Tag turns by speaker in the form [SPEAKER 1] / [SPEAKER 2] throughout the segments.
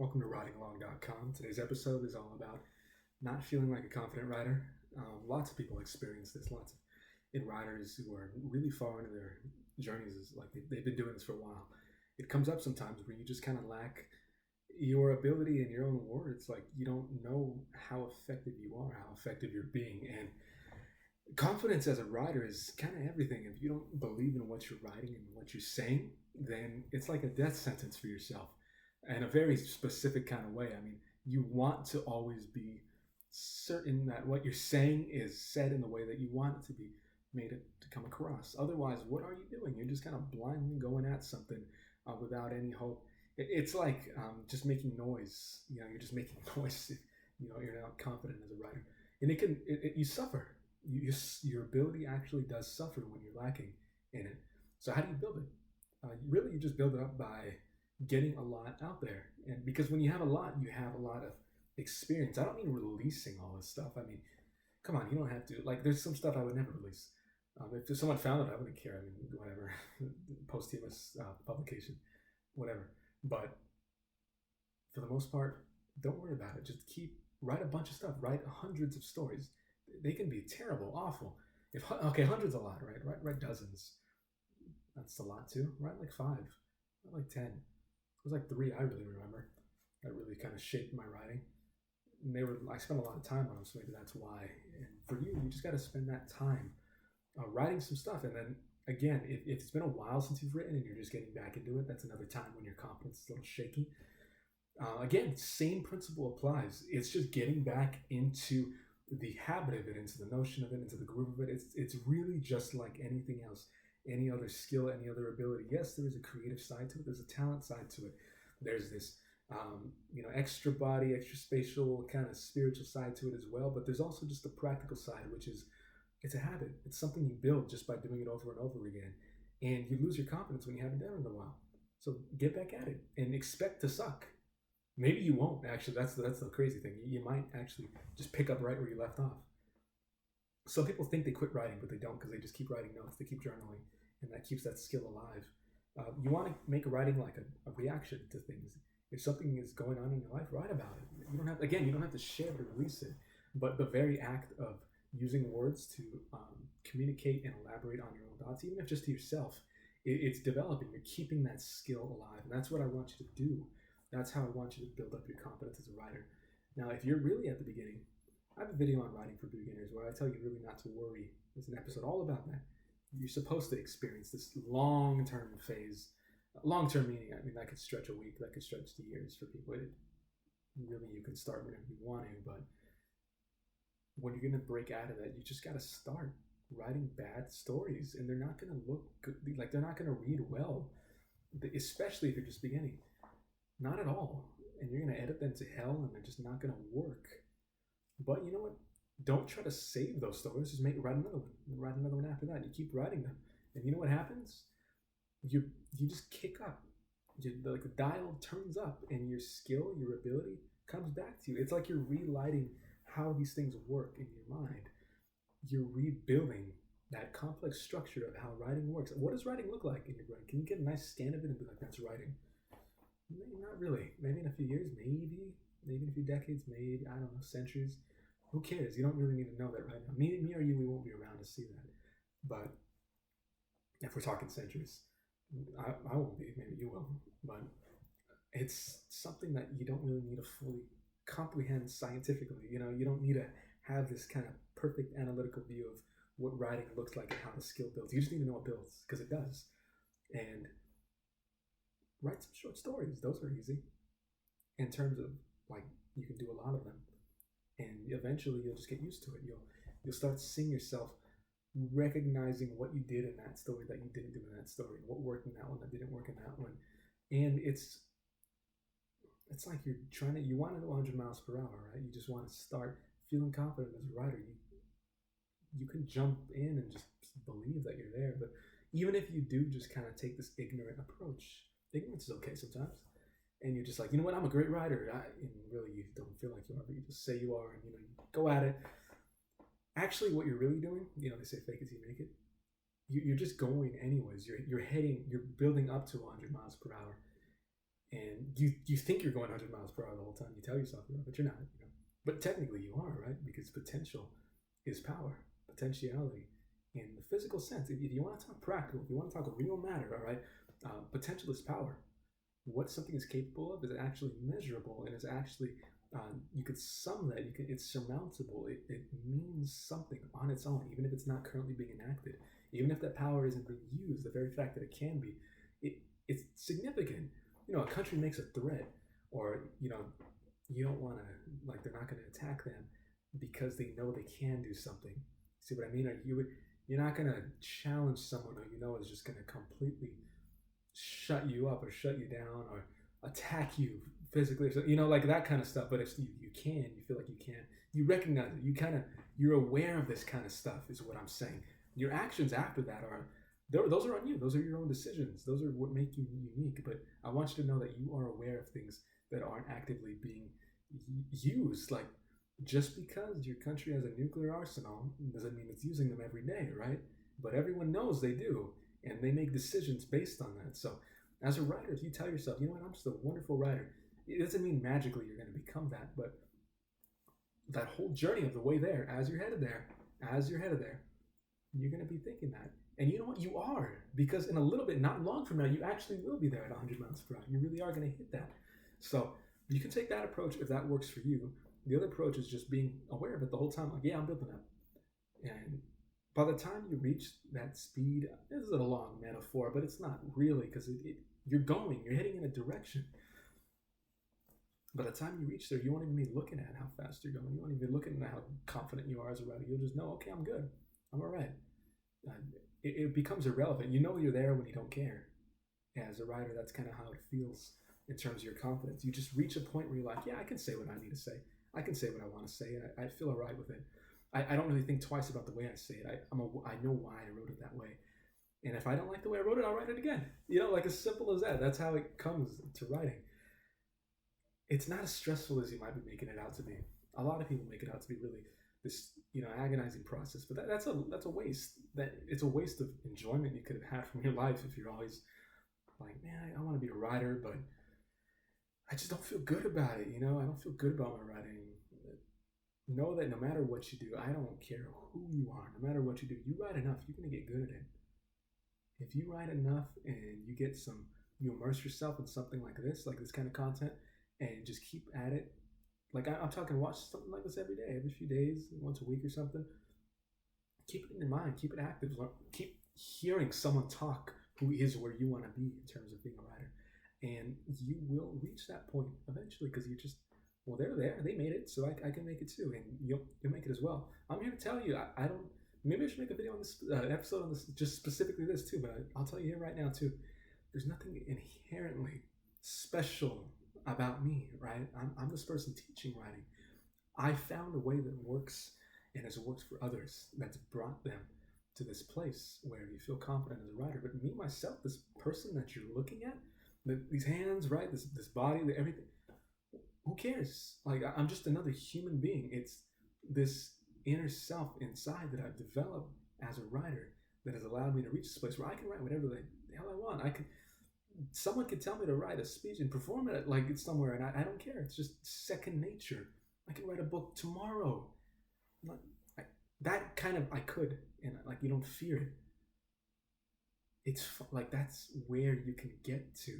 [SPEAKER 1] Welcome to writingalong.com. Today's episode is all about not feeling like a confident writer. Lots of people experience this. Lots of writers who are really far into their journeys, is like they've been doing this for a while. It comes up sometimes where you just kind of lack your ability in your own words. Like you don't know how effective you are, how effective you're being. And confidence as a writer is kind of everything. If you don't believe in what you're writing and what you're saying, then it's like a death sentence for yourself in a very specific kind of way. I mean, you want to always be certain that what you're saying is said in the way that you want it to be made it to come across. Otherwise, what are you doing? You're just kind of blindly going at something without any hope. It's like just making noise. You're just making noise. You're not confident as a writer, and you suffer. Your ability actually does suffer when you're lacking in it. So how do you build it? Really, you just build it up by getting a lot out there. And because when you have a lot, you have a lot of experience. I don't mean releasing all this stuff. I mean, come on, you don't have to. Like, there's some stuff I would never release. If someone found it, I wouldn't care. I mean, whatever, posthumous publication, whatever. But for the most part, don't worry about it. Just write a bunch of stuff. Write hundreds of stories. They can be terrible, awful. Hundreds a lot, right? Write dozens. That's a lot too. Write like 5, write like 10. It was like 3 I really remember that really kind of shaped my writing. And I spent a lot of time on them, so maybe that's why. And for you just got to spend that time writing some stuff. And then again, if it's been a while since you've written and you're just getting back into it, that's another time when your confidence is a little shaky. Again, same principle applies. It's just getting back into the habit of it, into the notion of it, into the groove of it. It's really just like anything else, any other skill, any other ability. Yes, there is a creative side to it. There's a talent side to it. There's this, extra body, extra spatial kind of spiritual side to it as well. But there's also just the practical side, which is it's a habit. It's something you build just by doing it over and over again. And you lose your confidence when you haven't done it in a while. So get back at it and expect to suck. Maybe you won't, actually. That's the crazy thing. You might actually just pick up right where you left off. Some people think they quit writing, but they don't, because they just keep writing notes. They keep journaling, and that keeps that skill alive. You want to make writing like a reaction to things. If something is going on in your life, write about it. You don't have to share it or release it, but the very act of using words to communicate and elaborate on your own thoughts, even if just to yourself, it's developing. You're keeping that skill alive, and that's what I want you to do. That's how I want you to build up your confidence as a writer. Now, if you're really at the beginning, I have a video on writing for beginners where I tell you really not to worry. There's an episode all about that. You're supposed to experience this long-term phase. Long-term meaning, I mean, that could stretch a week, that could stretch to years for people. Really, you can start whenever you want to, but when you're going to break out of that, you just got to start writing bad stories, and they're not going to look good. Like, they're not going to read well, especially if you're just beginning. Not at all. And you're going to edit them to hell, and they're just not going to work. But you know what? Don't try to save those stories. Just write another one. Write another one after that. You keep writing them. And you know what happens? You just kick up. The dial turns up, and your skill, your ability comes back to you. It's like you're relighting how these things work in your mind. You're rebuilding that complex structure of how writing works. What does writing look like in your brain? Can you get a nice scan of it and be like, that's writing? Maybe not really. Maybe in a few years, maybe in a few decades, maybe, I don't know, centuries. Who cares? You don't really need to know that right now. Me or you, we won't be around to see that. But if we're talking centuries, I won't be. Maybe you will. But it's something that you don't really need to fully comprehend scientifically. You don't need to have this kind of perfect analytical view of what writing looks like and how the skill builds. You just need to know it builds, because it does. And write some short stories. Those are easy. In terms of, like, you can do a lot of them, and eventually you'll just get used to it. You'll start seeing yourself recognizing what you did in that story that you didn't do in that story, what worked in that one that didn't work in that one. And it's like you want to go 100 miles per hour, right? You just want to start feeling confident as a writer. You can jump in and just believe that you're there. But even if you do just kind of take this ignorant approach, ignorance is okay sometimes. And you're just like, you know what, I'm a great writer. And really, you don't feel like you are, but you just say you are, and you go at it. Actually, what you're really doing, they say fake it till you make it. You're just going anyways. You're building up to 100 miles per hour. and you think you're going 100 miles per hour the whole time. You tell yourself you are, but you're not. But technically you are, right? Because potential is power, potentiality in the physical sense. If you want to talk practical, if you want to talk real matter, all right, potential is power. What something is capable of is actually measurable and is actually you could sum that. It's surmountable. It means something on its own, even if it's not currently being enacted. Even if that power isn't being used, the very fact that it can be, it's significant. A country makes a threat, or you don't want to, like, they're not going to attack them because they know they can do something. See what I mean? You're not going to challenge someone who is just going to completely shut you up or shut you down or attack you physically, like that kind of stuff. But if you feel like you can, you recognize it. You're aware of this kind of stuff, is what I'm saying. Your actions after that those are on you. Those are your own decisions. Those are what make you unique. But I want you to know that you are aware of things that aren't actively being used. Like, just because your country has a nuclear arsenal doesn't mean it's using them every day, right? But everyone knows they do, and they make decisions based on that. So as a writer, if you tell yourself, you know what, I'm just a wonderful writer, it doesn't mean magically you're going to become that. But that whole journey of the way there, as you're headed there, you're going to be thinking that. And you know what? You are. Because in a little bit, not long from now, you actually will be there at 100 miles per hour. You really are going to hit that. So you can take that approach if that works for you. The other approach is just being aware of it the whole time. Like, yeah, I'm building up. And by the time you reach that speed, this is a long metaphor, but it's not really, because you're heading in a direction. By the time you reach there, you won't even be looking at how fast you're going. You won't even be looking at how confident you are as a writer. You'll just know, okay, I'm good. I'm all right. It becomes irrelevant. You're there when you don't care. As a writer, that's kind of how it feels in terms of your confidence. You just reach a point where you're like, yeah, I can say what I need to say. I can say what I want to say. I feel all right with it. I don't really think twice about the way I say it. I know why I wrote it that way. And if I don't like the way I wrote it, I'll write it again. Like, as simple as that. That's how it comes to writing. It's not as stressful as you might be making it out to be. A lot of people make it out to be really this, agonizing process. But that's a waste. It's a waste of enjoyment you could have had from your life if you're always like, man, I want to be a writer, but I just don't feel good about it. I don't feel good about my writing. Know that no matter what you do, I don't care who you are, no matter what you do, you write enough, you're going to get good at it. If you write enough and you immerse yourself in something like this kind of content, and just keep at it. Like, I'm talking, watch something like this every day, every few days, once a week or something. Keep it in your mind, keep it active, keep hearing someone talk who is where you want to be in terms of being a writer. And you will reach that point eventually, because you're just, well, they're there, they made it, so I can make it too, and you'll make it as well. I'm here to tell you, I don't, maybe I should make a video on this, episode on this, just specifically this too, but I'll tell you here right now too, there's nothing inherently special about me, right? I'm this person teaching writing. I found a way that works and has worked for others, that's brought them to this place where you feel confident as a writer. But me, myself, this person that you're looking at, these hands, right? This body, everything, who cares? Like, I'm just another human being. It's this inner self inside that I've developed as a writer that has allowed me to reach this place where I can write whatever the hell I want. Someone could tell me to write a speech and perform it like it's somewhere, and I don't care. It's just second nature. I could write a book tomorrow. That kind of, I could, and like, you don't fear it. It's like, that's where you can get to,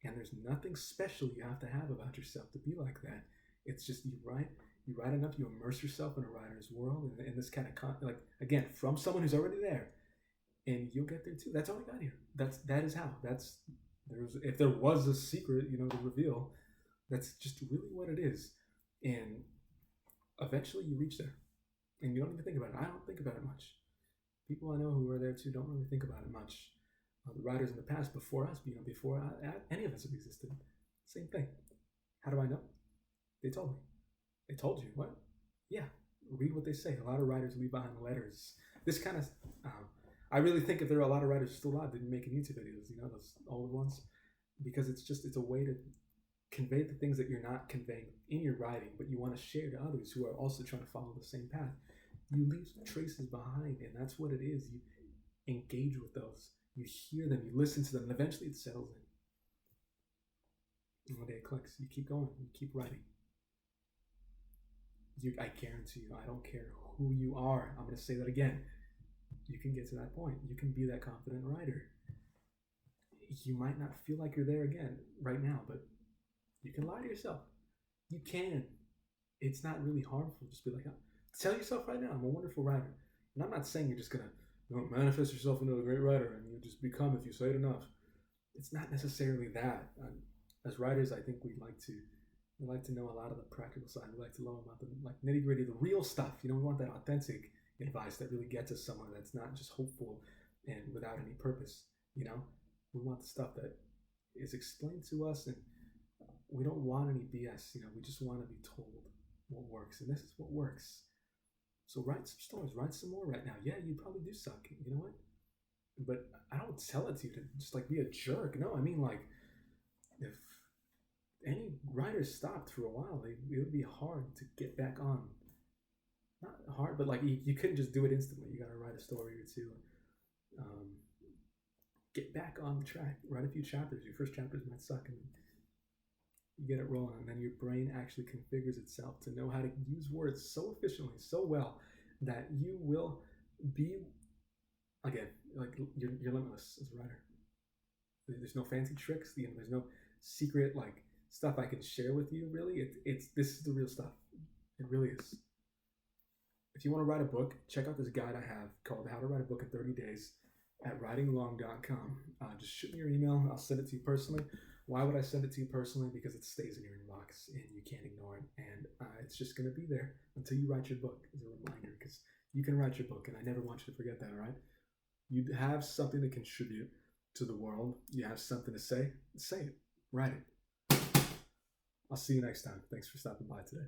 [SPEAKER 1] and there's nothing special you have to have about yourself to be like that. It's just you write enough, you immerse yourself in a writer's world, and in this kind of like, again, from someone who's already there. And you'll get there too. That's how I got here. That is how. If there was a secret, to reveal, that's just really what it is. And eventually you reach there, and you don't even think about it. I don't think about it much. People I know who are there too don't really think about it much. The writers in the past, before us, before any of us have existed, same thing. How do I know? They told me. They told you what? Yeah. Read what they say. A lot of writers leave behind letters. This kind of. I really think if there are a lot of writers still alive, they'd be making YouTube videos, those old ones, because it's a way to convey the things that you're not conveying in your writing, but you want to share to others who are also trying to follow the same path. You leave traces behind, and that's what it is. You engage with those. You hear them, you listen to them, and eventually it settles in. And one day it clicks. You keep going. You keep writing. I guarantee you, I don't care who you are. I'm going to say that again. You can get to that point. You can be that confident writer. You might not feel like you're there again right now, but you can lie to yourself. You can. It's not really harmful. Just be like, tell yourself right now, I'm a wonderful writer. And I'm not saying you're just going to manifest yourself into a great writer and you just become if you say it enough. It's not necessarily that. As writers, I think we like to know a lot of the practical side. We like to know about the nitty gritty, the real stuff. We want that authentic advice that really gets us somewhere. That's not just hopeful and without any purpose. We want the stuff that is explained to us, and we don't want any BS. We just want to be told what works, and this is what works. So write some stories, write some more right now. Yeah, you probably do suck. You know what? But I don't tell it to you to just be a jerk. No, I mean if any writers stopped for a while, it would be hard to get back on. Not hard, but you couldn't just do it instantly. You got to write a story or two. Get back on the track. Write a few chapters. Your first chapters might suck, and you get it rolling, and then your brain actually configures itself to know how to use words so efficiently, so well, that you will be, again, you're limitless as a writer. There's no fancy tricks. There's no secret stuff I can share with you. Really, this is the real stuff. It really is. If you want to write a book, check out this guide I have called How to Write a Book in 30 Days at writinglong.com. Just shoot me your email. I'll send it to you personally. Why would I send it to you personally? Because it stays in your inbox and you can't ignore it. And it's just going to be there until you write your book as a reminder, because you can write your book, and I never want you to forget that, all right? You have something to contribute to the world. You have something to say it. Write it. I'll see you next time. Thanks for stopping by today.